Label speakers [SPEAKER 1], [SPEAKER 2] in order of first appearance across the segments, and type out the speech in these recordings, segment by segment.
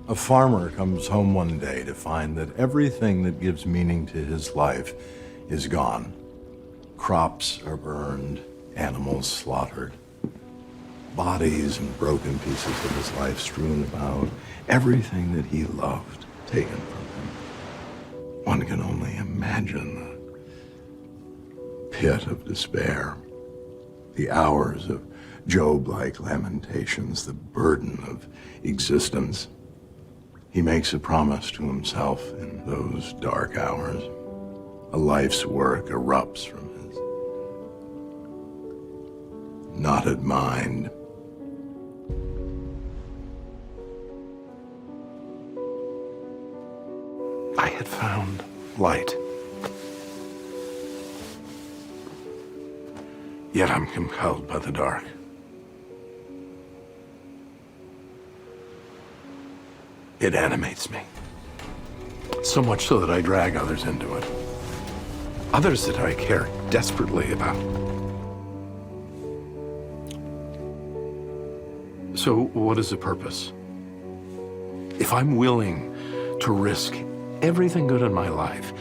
[SPEAKER 1] A farmer comes home one day to find that everything that gives meaning to his life is gone. Crops are burned, animals slaughtered, bodies and broken pieces of his life strewn about, everything that he loved taken from him. One can only imagine the pit of despair, the hours of Job-like lamentations, the burden of existence. He makes a promise to himself in those dark hours. A life's work erupts from his knotted mind. I had found light. Yet I'm compelled by the dark. It animates me. So much so that I drag others into it. Others that I care desperately about. So what is the purpose? If I'm willing to risk everything good in my life,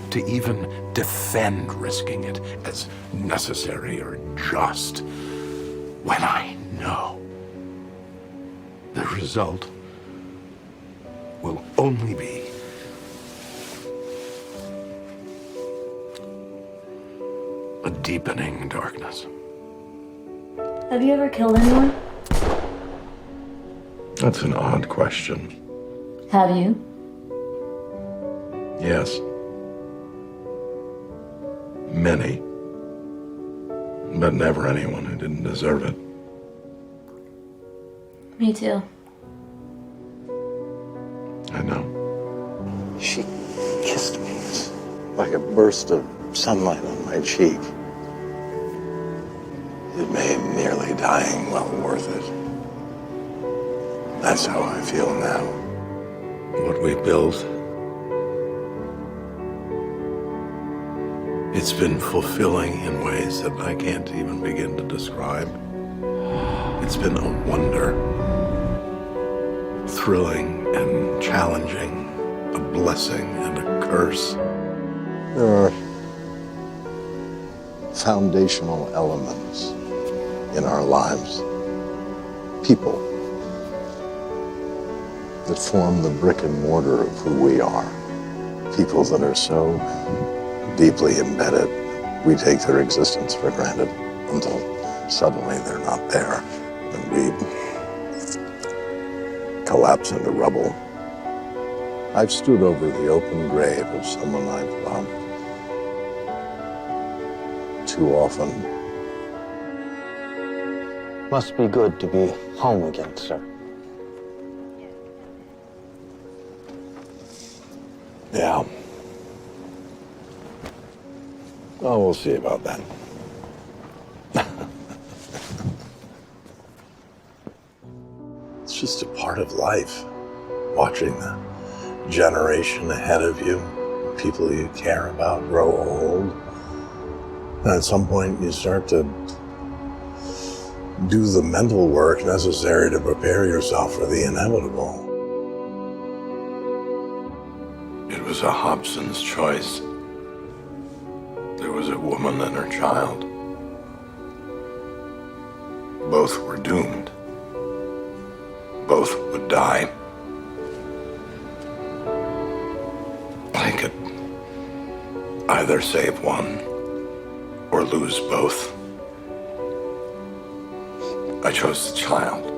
[SPEAKER 1] to even defend risking it as necessary or just, when I know the result will only be a deepening darkness.
[SPEAKER 2] Have you ever killed anyone?
[SPEAKER 1] That's an odd question.
[SPEAKER 2] Have you?
[SPEAKER 1] Yes. Many. But never anyone who didn't deserve it.
[SPEAKER 2] Me too.
[SPEAKER 1] I know. She kissed me like a burst of sunlight on my cheek. It made nearly dying well worth it. That's how I feel now. What we built, it's been fulfilling in ways that I can't even begin to describe. It's been a wonder. Thrilling and challenging, a blessing and a curse. There are foundational elements in our lives, people, that form the brick and mortar of who we are. People that are so deeply embedded, we take their existence for granted until suddenly they're not there, and we collapse into rubble. I've stood over the open grave of someone I've loved too often.
[SPEAKER 3] Must be good to be home again, sir.
[SPEAKER 1] Yeah. Oh, we'll see about that. It's just a part of life, watching the generation ahead of you, people you care about grow old. And at some point you start to do the mental work necessary to prepare yourself for the inevitable. It was a Hobson's choice. There was a woman and her child. Both were doomed. Both would die. I could either save one or lose both. I chose the child.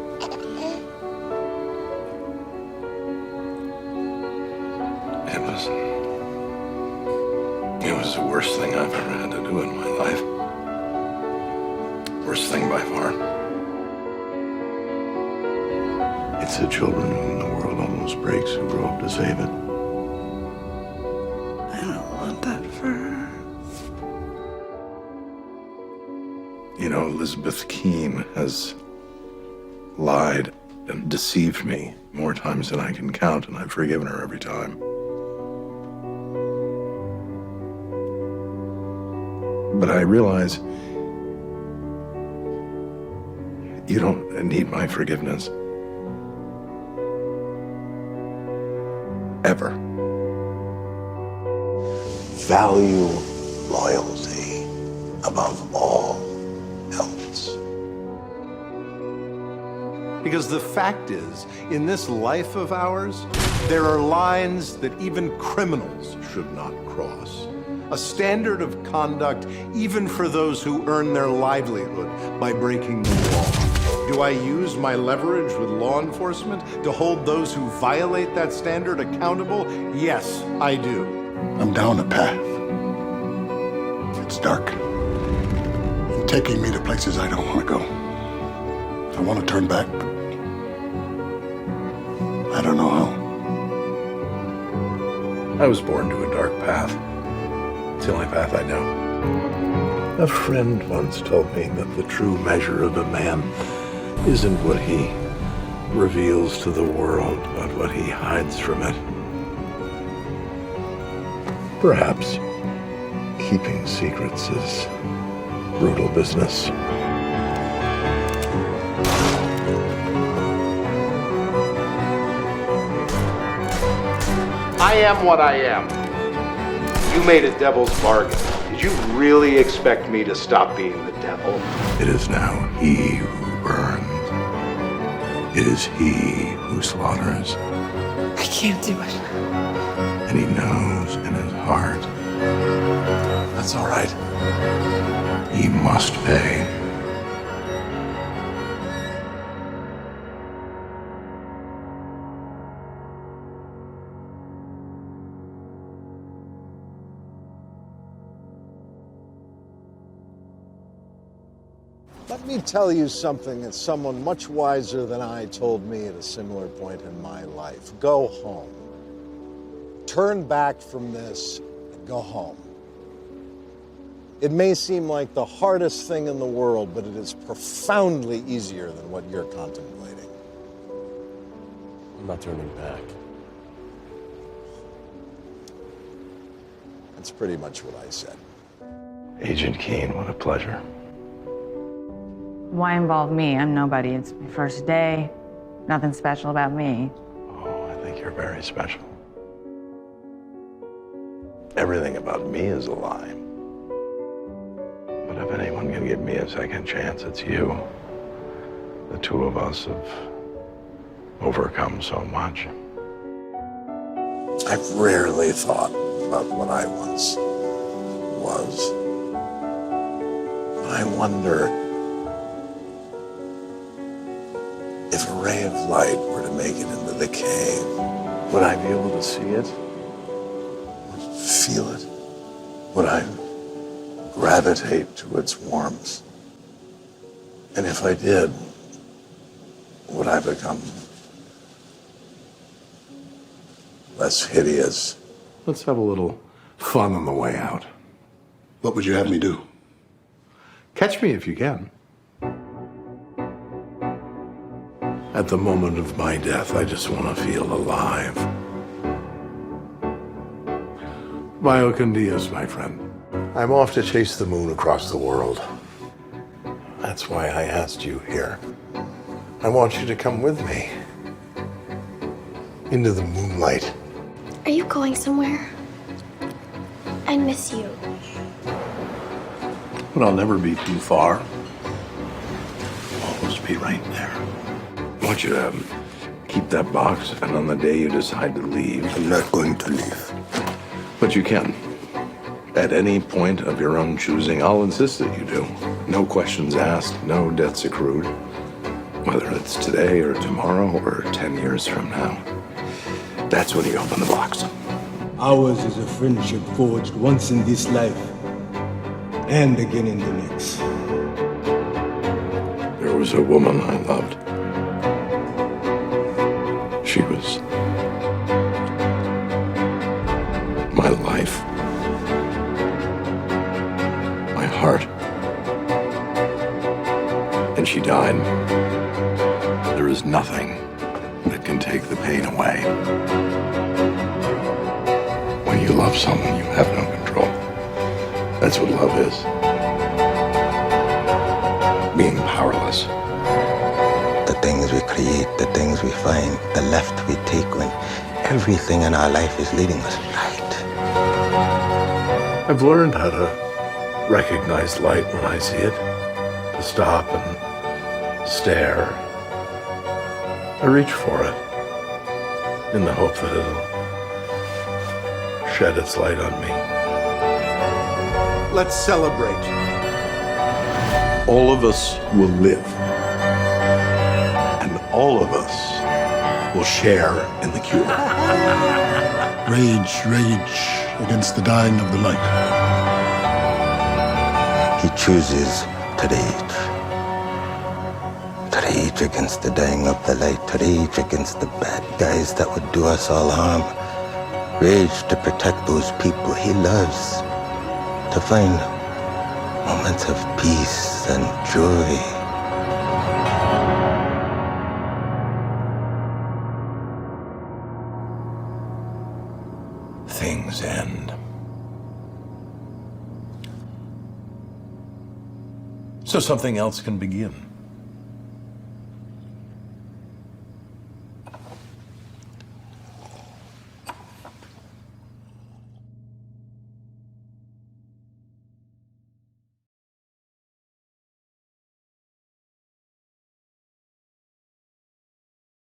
[SPEAKER 1] It was the worst thing I've ever had to do in my life. Worst thing by far. It's the children whom the world almost breaks who grow up to save it.
[SPEAKER 4] I don't want that for her.
[SPEAKER 1] You know, Elizabeth Keene has lied and deceived me more times than I can count, and I've forgiven her every time. But I realize you don't need my forgiveness. ever.
[SPEAKER 5] Value loyalty above all else.
[SPEAKER 1] Because the fact is, in this life of ours, there are lines that even criminals should not cross. A standard of conduct even for those who earn their livelihood by breaking the law. Do I use my leverage with law enforcement to hold those who violate that standard accountable? Yes, I do.
[SPEAKER 6] I'm down a path. It's dark. And taking me to places I don't want to go. I want to turn back, but I don't know how.
[SPEAKER 1] I was born to a dark path. It's the only path I know. A friend once told me that the true measure of a man isn't what he reveals to the world, but what he hides from it. Perhaps keeping secrets is brutal business.
[SPEAKER 7] I am what I am. You made a devil's bargain. Did you really expect me to stop being the devil?
[SPEAKER 1] It is now he who burns. It is he who slaughters.
[SPEAKER 4] I can't do it.
[SPEAKER 1] And he knows in his heart. That's all right. He must pay.
[SPEAKER 8] Let me tell you something that someone much wiser than I told me at a similar point in my life. Go home. Turn back from this and go home. It may seem like the hardest thing in the world, but it is profoundly easier than what you're contemplating.
[SPEAKER 3] I'm not turning back.
[SPEAKER 8] That's pretty much what I said.
[SPEAKER 1] Agent Keene, what a pleasure.
[SPEAKER 9] Why involve me? I'm nobody. It's my first day. Nothing special about me.
[SPEAKER 1] Oh, I think you're very special. Everything about me is a lie. But if anyone can give me a second chance, it's you. The two of us have overcome so much.
[SPEAKER 5] I've rarely thought about what I once was. I wonder if a ray of light were to make it into the cave, would I be able to see it? Feel it? Would I gravitate to its warmth? And if I did, would I become less hideous?
[SPEAKER 1] Let's have a little fun on the way out.
[SPEAKER 6] What would you have me do?
[SPEAKER 1] Catch me if you can. At the moment of my death, I just want to feel alive. Vaya con Dios, my friend. I'm off to chase the moon across the world. That's why I asked you here. I want you to come with me. Into the moonlight.
[SPEAKER 10] Are you going somewhere? I miss you.
[SPEAKER 1] But I'll never be too far. I'll always be right there. I want you to keep that box, and on the day you decide to leave...
[SPEAKER 6] I'm not going to leave.
[SPEAKER 1] But you can. At any point of your own choosing, I'll insist that you do. No questions asked, no debts accrued. Whether it's today or tomorrow or 10 years from now. That's when you open the box.
[SPEAKER 11] Ours is a friendship forged once in this life and again in the next.
[SPEAKER 1] There was a woman I loved. She was my life, my heart, and she died. There is nothing that can take the pain away. When you love someone, you have no control. That's what love is. Being powerless.
[SPEAKER 12] The things we create, the things we find, the left we take when everything in our life is leading us right.
[SPEAKER 1] I've learned how to recognize light when I see it, to stop and stare. I reach for it in the hope that it'll shed its light on me.
[SPEAKER 8] Let's celebrate.
[SPEAKER 5] All of us will live. And all of us will share in the cure.
[SPEAKER 6] Rage, rage against the dying of the light.
[SPEAKER 12] He chooses to rage. To rage against the dying of the light. To rage against the bad guys that would do us all harm. Rage to protect those people he loves. To find moments of peace and joy.
[SPEAKER 1] Things end. So something else can begin.